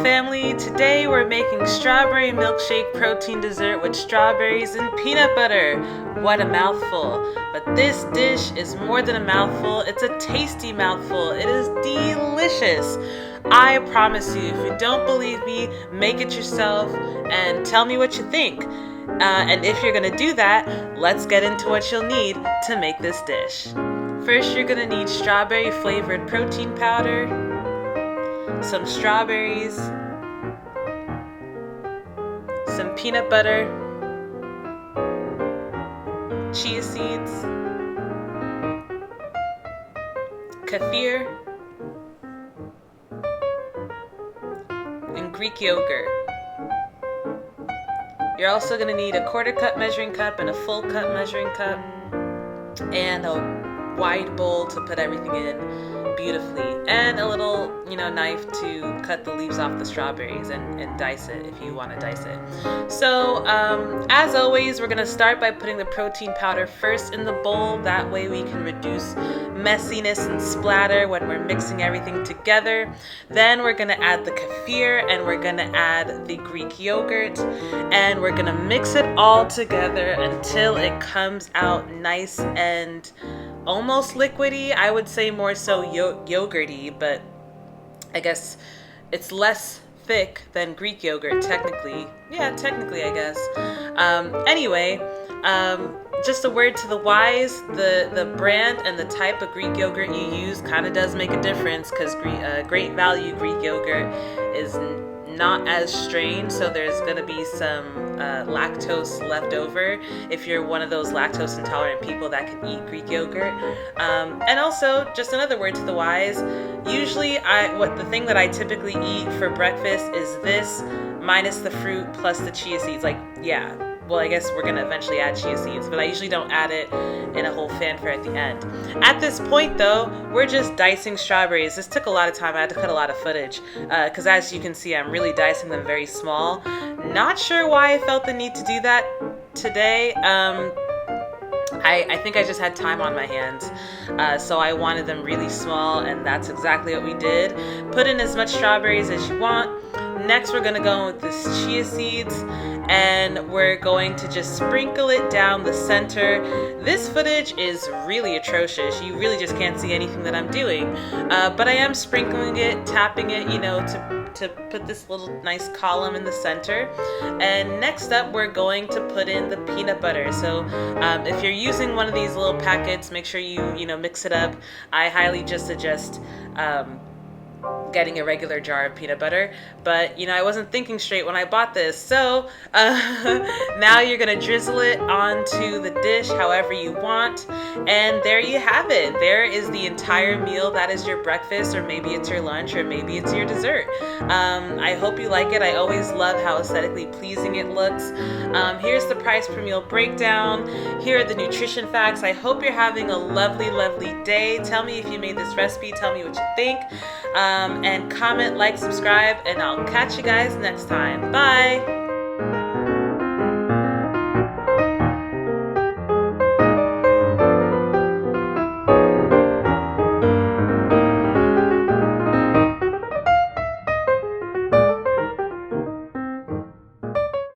family. Today we're making strawberry milkshake protein dessert with strawberries and peanut butter. What a mouthful. But this dish is more than a mouthful, it's a tasty mouthful. It is delicious. I promise you, if you don't believe me, make it yourself and tell me what you think. And if you're gonna do that, let's get into what you'll need to make this dish. First, you're gonna need strawberry flavored protein powder, some strawberries, some peanut butter, chia seeds, kefir, and Greek yogurt. You're also going to need a 1/4 cup measuring cup and a full cup measuring cup and a wide bowl to put everything in beautifully, and a little knife to cut the leaves off the strawberries and dice it if you want to dice it. So as always, we're going to start by putting the protein powder first in the bowl. That way we can reduce messiness and splatter when we're mixing everything together. Then we're going to add the kefir, and we're going to add the Greek yogurt, and we're going to mix it all together until it comes out nice and almost liquidy. I would say more so yogurty, but I guess it's less thick than Greek yogurt technically. Yeah, technically, I guess. Anyway, just a word to the wise, the brand and the type of Greek yogurt you use kind of does make a difference, because Great Value Greek yogurt is not as strained, so there's going to be some lactose left over if you're one of those lactose intolerant people that can eat Greek yogurt. And also, just another word to the wise, usually the thing that I typically eat for breakfast is this minus the fruit plus the chia seeds. Well, I guess we're going to eventually add chia seeds, but I usually don't add it in a whole fanfare at the end. At this point, though, we're just dicing strawberries. This took a lot of time. I had to cut a lot of footage because, as you can see, I'm really dicing them very small. Not sure why I felt the need to do that today. I think I just had time on my hands, so I wanted them really small, and that's exactly what we did. Put in as much strawberries as you want. Next, we're going to go with this chia seeds, and we're going to just sprinkle it down the center. This footage is really atrocious. You really just can't see anything that I'm doing, but I am sprinkling it, tapping it, to put this little nice column in the center. And next up, we're going to put in the peanut butter. So if you're using one of these little packets, make sure you mix it up. I highly just suggest getting a regular jar of peanut butter, but I wasn't thinking straight when I bought this. So now you're gonna drizzle it onto the dish however you want, and there you have it. There is the entire meal. That is your breakfast, or maybe it's your lunch, or maybe it's your dessert. I hope you like it. I always love how aesthetically pleasing it looks. Here's the price per meal breakdown. Here are the nutrition facts. I hope you're having a lovely, lovely day. Tell me if you made this recipe. Tell me what you think. And comment, like, subscribe, and I'll catch you guys next time. Bye!